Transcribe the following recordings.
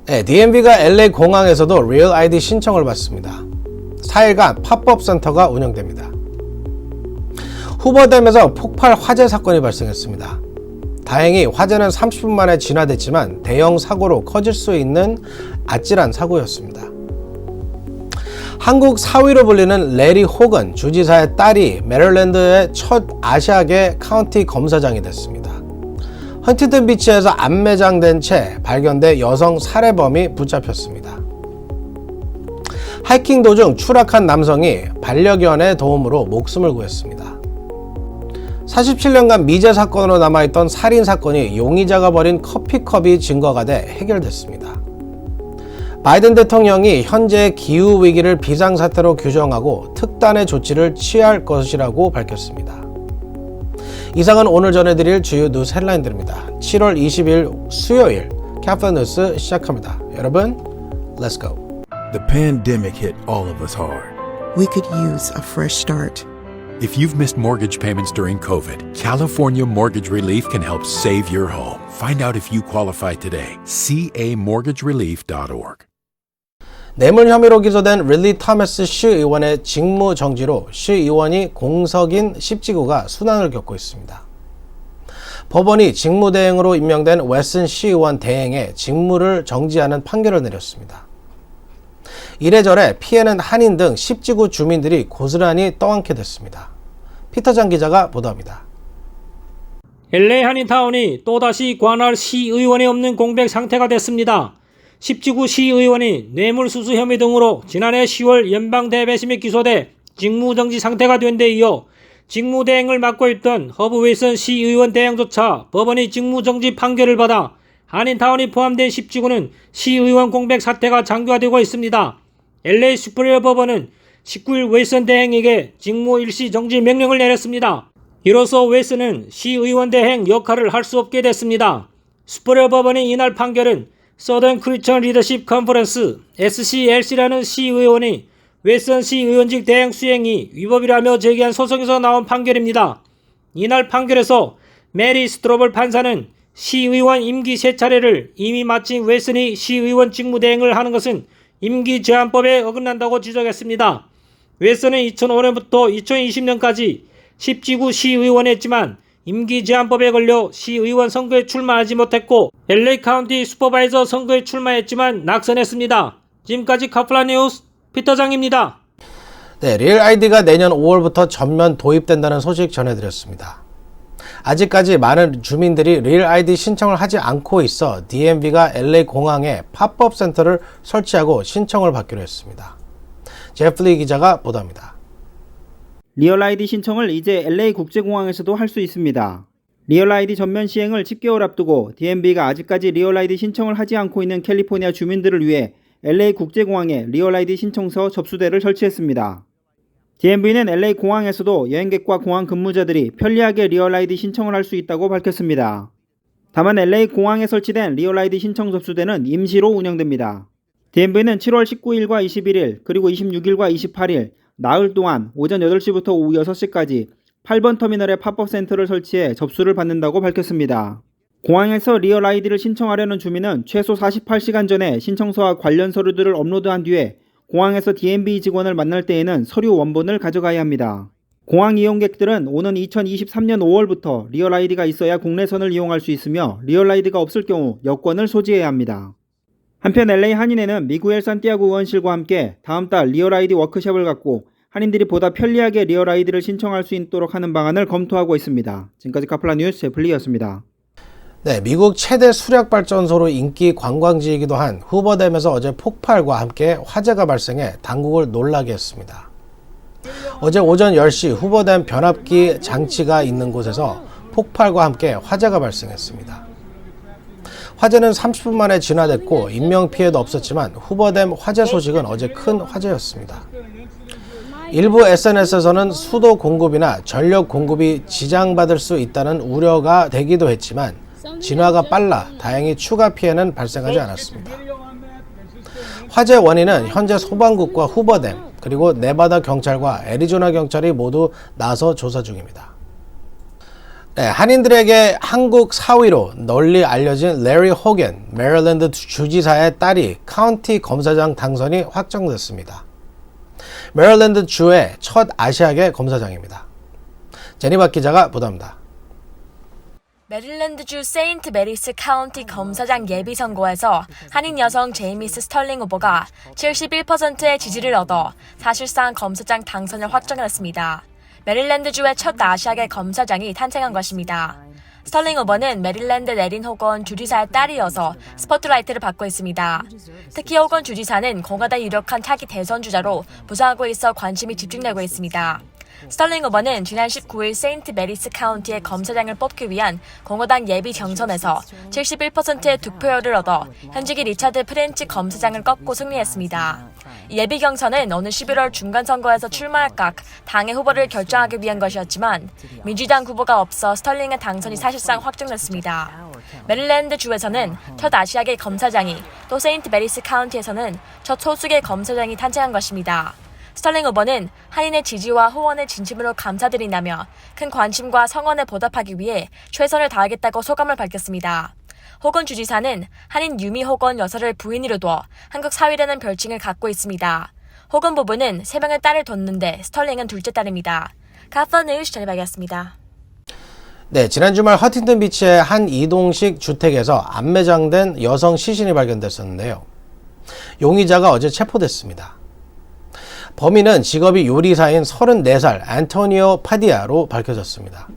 네, DMV가 LA 공항에서도 리얼 ID 신청을 받습니다. 4일간 팝업 센터가 운영됩니다. 후버댐에서 폭발 화재 사건이 발생했습니다. 다행히 화재는 30분 만에 진화됐지만 대형 사고로 커질 수 있는 아찔한 사고였습니다. 한국 사위로 불리는 레리 호건 주지사의 딸이 메릴랜드의 첫 아시아계 카운티 검사장이 됐습니다. 헌팅턴 비치에서 안매장된 채 발견돼 여성 살해범이 붙잡혔습니다. 하이킹 도중 추락한 남성이 반려견의 도움으로 목숨을 구했습니다. 47년간 미제 사건으로 남아있던 살인 사건이 용의자가 버린 커피컵이 증거가 돼 해결됐습니다. 바이든 대통령이 현재의 기후 위기를 비상사태로 규정하고 특단의 조치를 취할 것이라고 밝혔습니다. 이상은 오늘 전해드릴 주요 뉴스 헤드라인들입니다. 7월 20일 수요일 캐피털 뉴스 시작합니다. 여러분, let's go. The pandemic hit all of us hard. We could use a fresh start. If you've missed mortgage payments during COVID, California Mortgage Relief can help save your home. Find out if you qualify today. camortgagerelief.org. 뇌물 혐의로 기소된 릴리 토머스 시의원의 직무 정지로 시의원이 공석인 십지구가 순환을 겪고 있습니다. 법원이 직무대행으로 임명된 웨슨 시의원 대행의 직무를 정지하는 판결을 내렸습니다. 이래저래 피해는 한인 등 십지구 주민들이 고스란히 떠안게 됐습니다. 피터장 기자가 보도합니다. LA 한인타운이 또다시 관할 시의원이 없는 공백 상태가 됐습니다. 십지구 시의원이 뇌물수수 혐의 등으로 지난해 10월 연방대배심에 기소돼 직무정지 상태가 된 데 이어 직무대행을 맡고 있던 허브 웨이슨 시의원 대행조차 법원이 직무정지 판결을 받아 한인타운이 포함된 십지구는 시의원 공백 사태가 장기화되고 있습니다. LA 슈퍼리어 법원은 19일 웨이슨 대행에게 직무 일시 정지 명령을 내렸습니다. 이로써 웨이슨은 시의원 대행 역할을 할 수 없게 됐습니다. 슈퍼리어 법원이 이날 판결은 서던 크리스천 리더십 컨퍼런스 SCLC라는 시의원이 웨슨 시의원직 대행 수행이 위법이라며 제기한 소송에서 나온 판결입니다. 이날 판결에서 메리 스트로벌 판사는 시의원 임기 3차례를 이미 마친 웨슨이 시의원 직무대행을 하는 것은 임기제한법에 어긋난다고 지적했습니다. 웨슨은 2005년부터 2020년까지 십지구 시의원했지만 임기제한법에 걸려 시의원 선거에 출마하지 못했고 LA 카운티 슈퍼바이저 선거에 출마했지만 낙선했습니다. 지금까지 카플라 뉴스 피터장입니다. 네, 리얼 아이디가 내년 5월부터 전면 도입된다는 소식 전해드렸습니다. 아직까지 많은 주민들이 리얼 아이디 신청을 하지 않고 있어 DMV가 LA 공항에 팝업 센터를 설치하고 신청을 받기로 했습니다. 제플리 기자가 보도합니다. 리얼 아이디 신청을 이제 LA 국제공항에서도 할 수 있습니다. 리얼 아이디 전면 시행을 10개월 앞두고 DMV가 아직까지 리얼 아이디 신청을 하지 않고 있는 캘리포니아 주민들을 위해 LA 국제공항에 리얼 아이디 신청서 접수대를 설치했습니다. DMV는 LA 공항에서도 여행객과 공항 근무자들이 편리하게 리얼 아이디 신청을 할 수 있다고 밝혔습니다. 다만 LA 공항에 설치된 리얼 아이디 신청 접수대는 임시로 운영됩니다. DMV는 7월 19일과 21일 그리고 26일과 28일 나흘 동안 오전 8시부터 오후 6시까지 8번 터미널에 팝업 센터를 설치해 접수를 받는다고 밝혔습니다. 공항에서 리얼 아이디를 신청하려는 주민은 최소 48시간 전에 신청서와 관련 서류들을 업로드한 뒤에 공항에서 DMV 직원을 만날 때에는 서류 원본을 가져가야 합니다. 공항 이용객들은 오는 2023년 5월부터 리얼 아이디가 있어야 국내선을 이용할 수 있으며 리얼 아이디가 없을 경우 여권을 소지해야 합니다. 한편 LA 한인회는 미구엘 산티아고 의원실과 함께 다음 달 리얼 아이디 워크숍을 갖고 한인들이 보다 편리하게 리얼 아이디를 신청할 수 있도록 하는 방안을 검토하고 있습니다. 지금까지 카플라 뉴스 제플리였습니다. 네, 미국 최대 수력발전소로 인기 관광지이기도 한 후버댐에서 어제 폭발과 함께 화재가 발생해 당국을 놀라게 했습니다. 어제 오전 10시 후버댐 변압기 장치가 있는 곳에서 폭발과 함께 화재가 발생했습니다. 화재는 30분 만에 진화됐고 인명피해도 없었지만 후버댐 화재 소식은 어제 큰 화제였습니다. 일부 SNS에서는 수도 공급이나 전력 공급이 지장받을 수 있다는 우려가 되기도 했지만 진화가 빨라 다행히 추가 피해는 발생하지 않았습니다. 화재 원인은 현재 소방국과 후버댐 그리고 네바다 경찰과 애리조나 경찰이 모두 나서 조사 중입니다. 네, 한인들에게 한국 사위로 널리 알려진 레리 호겐, 메릴랜드 주지사의 딸이 카운티 검사장 당선이 확정됐습니다. 메릴랜드 주의 첫 아시아계 검사장입니다. 제니박 기자가 보도합니다. 메릴랜드주 세인트 메리스 카운티 검사장 예비선거에서 한인 여성 제이미스 스털링 후보가 71%의 지지를 얻어 사실상 검사장 당선을 확정했습니다. 메릴랜드주의 첫 아시아계 검사장이 탄생한 것입니다. 스털링 후보는 메릴랜드 내린 호건 주지사의 딸이어서 스포트라이트를 받고 있습니다. 특히 호건 주지사는 공화당 유력한 차기 대선 주자로 부상하고 있어 관심이 집중되고 있습니다. 스털링 후보는 지난 19일 세인트 메리스 카운티의 검사장을 뽑기 위한 공화당 예비 경선에서 71%의 득표율을 얻어 현직의 리차드 프렌치 검사장을 꺾고 승리했습니다. 예비 경선은 오는 11월 중간선거에서 출마할까 당의 후보를 결정하기 위한 것이었지만 민주당 후보가 없어 스털링의 당선이 사실상 확정됐습니다. 메릴랜드 주에서는 첫 아시아계 검사장이 또 세인트 메리스 카운티에서는 첫 소수계 검사장이 탄생한 것입니다. 스털링 후보는 한인의 지지와 후원을 진심으로 감사드린다며 큰 관심과 성원에 보답하기 위해 최선을 다하겠다고 소감을 밝혔습니다. 호건 주지사는 한인 유미 호건 여사를 부인으로 두어 한국 사위라는 별칭을 갖고 있습니다. 호건 부부는 3명의 딸을 뒀는데 스털링은 둘째 딸입니다. 카퍼 뉴스 전해드리겠습니다. 네, 지난 주말 허팅턴 비치의 한 이동식 주택에서 안매장된 여성 시신이 발견됐었는데요. 용의자가 어제 체포됐습니다. 범인은 직업이 요리사인 34살 안토니오 파디아로 밝혀졌습니다.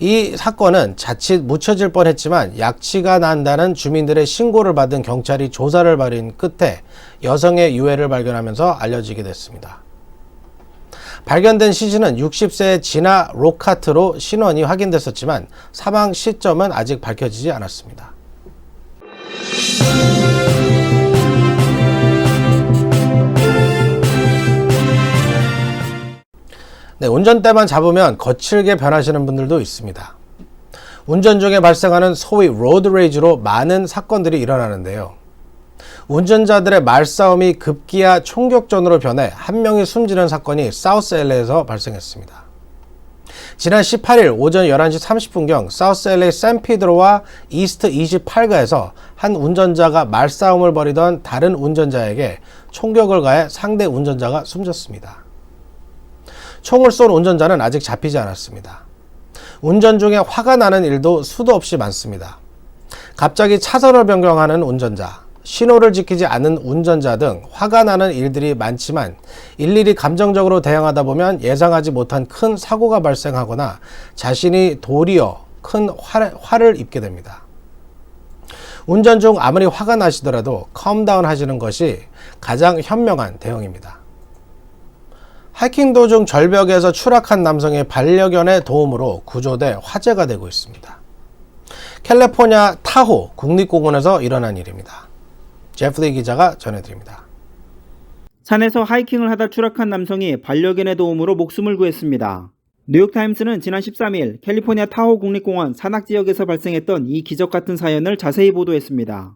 이 사건은 자칫 묻혀질 뻔했지만 약치가 난다는 주민들의 신고를 받은 경찰이 조사를 벌인 끝에 여성의 유해를 발견하면서 알려지게 됐습니다. 발견된 시신은 60세의 지나 로카트로 신원이 확인됐었지만 사망 시점은 아직 밝혀지지 않았습니다. 네, 운전대만 잡으면 거칠게 변하시는 분들도 있습니다. 운전 중에 발생하는 소위 로드레이지로 많은 사건들이 일어나는데요. 운전자들의 말싸움이 급기야 총격전으로 변해 한 명이 숨지는 사건이 사우스 LA에서 발생했습니다. 지난 18일 오전 11시 30분경 사우스 LA 샌피드로와 이스트 28가에서 한 운전자가 말싸움을 벌이던 다른 운전자에게 총격을 가해 상대 운전자가 숨졌습니다. 총을 쏜 운전자는 아직 잡히지 않았습니다. 운전 중에 화가 나는 일도 수도 없이 많습니다. 갑자기 차선을 변경하는 운전자, 신호를 지키지 않은 운전자 등 화가 나는 일들이 많지만 일일이 감정적으로 대응하다 보면 예상하지 못한 큰 사고가 발생하거나 자신이 도리어 큰 화를 입게 됩니다. 운전 중 아무리 화가 나시더라도 컴다운 하시는 것이 가장 현명한 대응입니다. 하이킹 도중 절벽에서 추락한 남성의 반려견의 도움으로 구조돼 화제가 되고 있습니다. 캘리포니아 타호 국립공원에서 일어난 일입니다. 제프리 기자가 전해드립니다. 산에서 하이킹을 하다 추락한 남성이 반려견의 도움으로 목숨을 구했습니다. 뉴욕타임스는 지난 13일 캘리포니아 타호 국립공원 산악지역에서 발생했던 이 기적같은 사연을 자세히 보도했습니다.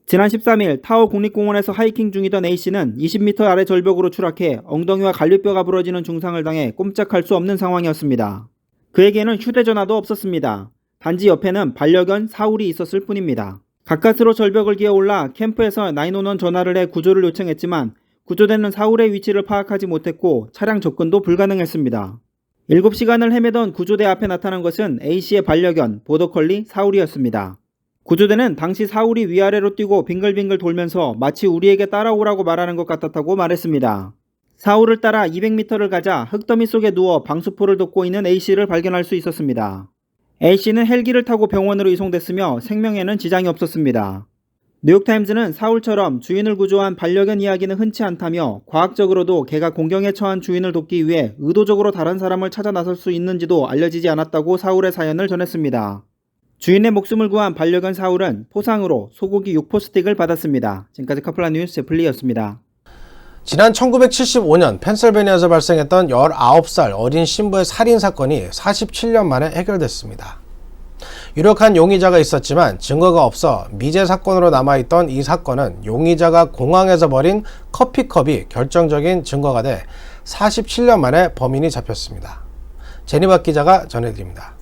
지난 13일 타호 국립공원에서 하이킹 중이던 A씨는 20m 아래 절벽으로 추락해 엉덩이와 갈비뼈가 부러지는 중상을 당해 꼼짝할 수 없는 상황이었습니다. 그에게는 휴대전화도 없었습니다. 단지 옆에는 반려견 사울이 있었을 뿐입니다. 가까스로 절벽을 기어올라 캠프에서 911 전화를 해 구조를 요청했지만 구조대는 사울의 위치를 파악하지 못했고 차량 접근도 불가능했습니다. 7시간을 헤매던 구조대 앞에 나타난 것은 A씨의 반려견 보더컬리 사울이었습니다. 구조대는 당시 사울이 위아래로 뛰고 빙글빙글 돌면서 마치 우리에게 따라오라고 말하는 것 같았다고 말했습니다. 사울을 따라 200m를 가자 흙더미 속에 누워 방수포를 덮고 있는 A씨를 발견할 수 있었습니다. A씨는 헬기를 타고 병원으로 이송됐으며 생명에는 지장이 없었습니다. 뉴욕타임즈는 사울처럼 주인을 구조한 반려견 이야기는 흔치 않다며 과학적으로도 개가 공경에 처한 주인을 돕기 위해 의도적으로 다른 사람을 찾아 나설 수 있는지도 알려지지 않았다고 사울의 사연을 전했습니다. 주인의 목숨을 구한 반려견 사울은 포상으로 소고기 6포 스틱을 받았습니다. 지금까지 카플라 뉴스 제플리였습니다. 지난 1975년 펜실베니아에서 발생했던 19살 어린 신부의 살인 사건이 47년 만에 해결됐습니다. 유력한 용의자가 있었지만 증거가 없어 미제 사건으로 남아있던 이 사건은 용의자가 공항에서 버린 커피컵이 결정적인 증거가 돼 47년 만에 범인이 잡혔습니다. 제니박 기자가 전해드립니다.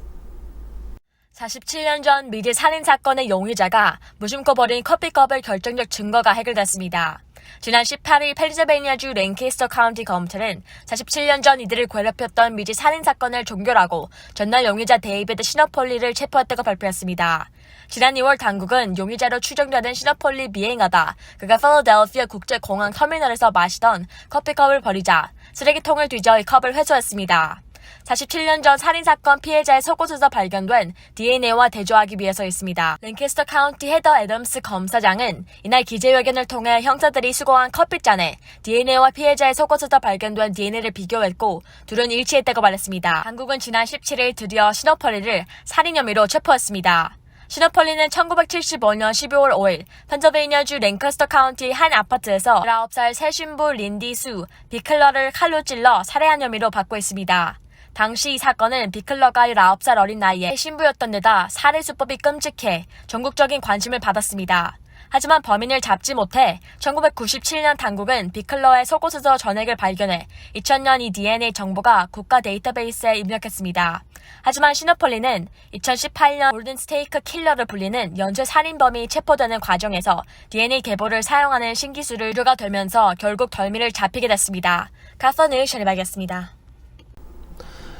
47년 전 미제 살인사건의 용의자가 무심코 버린 커피컵을 결정적 증거가 해결됐습니다. 지난 18일 펜실베이니아주 랭캐스터 카운티 검찰은 47년 전 이들을 괴롭혔던 미제 살인사건을 종결하고 전날 용의자 데이비드 시너폴리를 체포했다고 발표했습니다. 지난 2월 당국은 용의자로 추정되는 시너폴리 비행하다 그가 필라델피아 국제공항 터미널에서 마시던 커피컵을 버리자 쓰레기통을 뒤져 이 컵을 회수했습니다. 47년 전 살인사건 피해자의 속옷에서 발견된 DNA와 대조하기 위해서였습니다. 랭캐스터 카운티 헤더 애덤스 검사장은 이날 기자회견을 통해 형사들이 수거한 커피잔에 DNA와 피해자의 속옷에서 발견된 DNA를 비교했고 둘은 일치했다고 말했습니다. 당국은 지난 17일 드디어 시너폴리를 살인 혐의로 체포했습니다. 시너폴리는 1975년 12월 5일 펜실베이니아주 랭캐스터 카운티 한 아파트에서 19살 새 신부 린디 수 비클러를 칼로 찔러 살해한 혐의로 받고 있습니다. 당시 이 사건은 비클러가 19살 어린 나이에 신부였던 데다 살해 수법이 끔찍해 전국적인 관심을 받았습니다. 하지만 범인을 잡지 못해 1997년 당국은 비클러의 속옷에서 전액을 발견해 2000년 이 DNA 정보가 국가 데이터베이스에 입력했습니다. 하지만 시너폴리는 2018년 골든 스테이크 킬러를 불리는 연쇄 살인범이 체포되는 과정에서 DNA 계보를 사용하는 신기술을 유료가 되면서 결국 덜미를 잡히게 됐습니다. 가서 뉴스 전해드리겠습니다.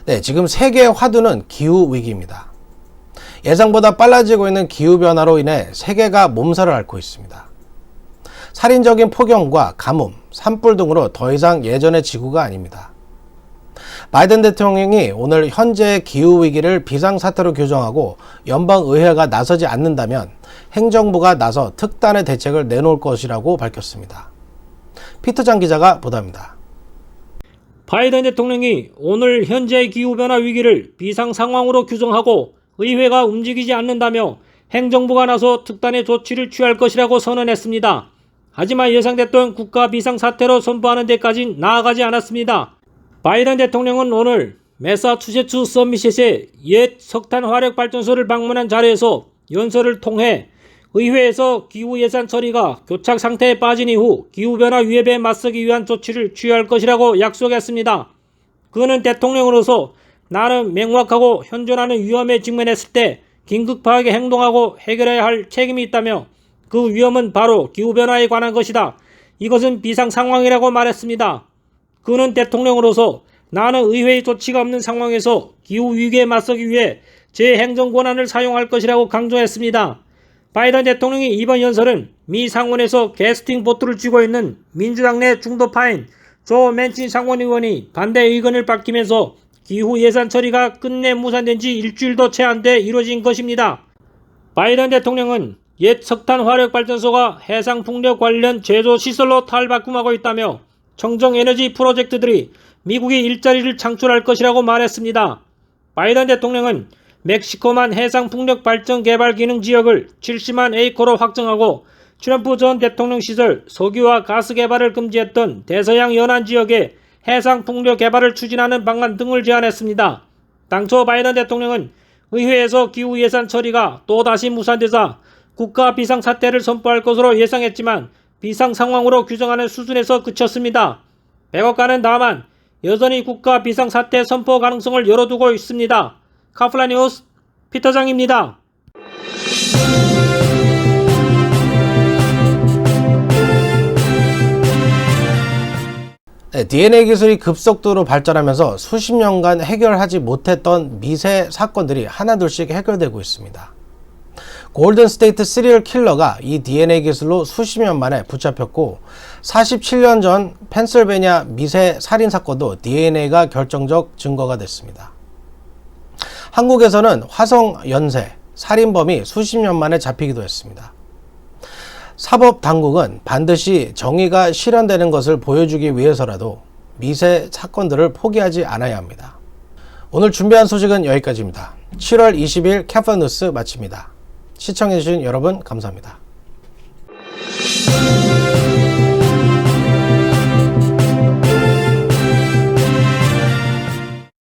네, 지금 세계의 화두는 기후위기입니다. 예상보다 빨라지고 있는 기후변화로 인해 세계가 몸살을 앓고 있습니다. 살인적인 폭염과 가뭄, 산불 등으로 더 이상 예전의 지구가 아닙니다. 바이든 대통령이 오늘 현재의 기후위기를 비상사태로 규정하고 연방의회가 나서지 않는다면 행정부가 나서 특단의 대책을 내놓을 것이라고 밝혔습니다. 피터장 기자가 보도합니다. 바이든 대통령이 오늘 현재 기후변화 위기를 비상상황으로 규정하고 의회가 움직이지 않는다며 행정부가 나서 특단의 조치를 취할 것이라고 선언했습니다. 하지만 예상됐던 국가 비상사태로 선포하는 데까지 나아가지 않았습니다. 바이든 대통령은 오늘 매사추세츠 서미셋의 옛 석탄 화력발전소를 방문한 자리에서 연설을 통해 의회에서 기후예산 처리가 교착 상태에 빠진 이후 기후변화 위협에 맞서기 위한 조치를 취할 것이라고 약속했습니다. 그는 대통령으로서 나는 명확하고 현존하는 위험에 직면했을 때 긴급하게 행동하고 해결해야 할 책임이 있다며 그 위험은 바로 기후변화에 관한 것이다. 이것은 비상상황이라고 말했습니다. 그는 대통령으로서 나는 의회의 조치가 없는 상황에서 기후위기에 맞서기 위해 제 행정권한을 사용할 것이라고 강조했습니다. 바이든 대통령이 이번 연설은 미 상원에서 게스팅 보트를 쥐고 있는 민주당 내 중도파인 조 맨친 상원의원이 반대 의견을 밝히면서 기후 예산 처리가 끝내 무산된 지 일주일도 채 안 돼 이루어진 것입니다. 바이든 대통령은 옛 석탄 화력 발전소가 해상 풍력 관련 제조 시설로 탈바꿈하고 있다며 청정에너지 프로젝트들이 미국의 일자리를 창출할 것이라고 말했습니다. 바이든 대통령은 멕시코만 해상 풍력 발전 개발 기능 지역을 70만 에이커로 확정하고 트럼프 전 대통령 시절 석유와 가스 개발을 금지했던 대서양 연안 지역에 해상 풍력 개발을 추진하는 방안 등을 제안했습니다. 당초 바이든 대통령은 의회에서 기후 예산 처리가 또다시 무산되자 국가 비상사태를 선포할 것으로 예상했지만 비상 상황으로 규정하는 수준에서 그쳤습니다. 백악관은 다만 여전히 국가 비상사태 선포 가능성을 열어두고 있습니다. 카플라 뉴스 피터장입니다. DNA 기술이 급속도로 발전하면서 수십 년간 해결하지 못했던 미세 사건들이 하나둘씩 해결되고 있습니다. 골든 스테이트 시리얼 킬러가 이 DNA 기술로 수십 년 만에 붙잡혔고 47년 전 펜실베니아 미세 살인 사건도 DNA가 결정적 증거가 됐습니다. 한국에서는 화성 연쇄 살인범이 수십 년 만에 잡히기도 했습니다. 사법당국은 반드시 정의가 실현되는 것을 보여주기 위해서라도 미세 사건들을 포기하지 않아야 합니다. 오늘 준비한 소식은 여기까지입니다. 7월 20일 캐파 뉴스 마칩니다. 시청해주신 여러분 감사합니다.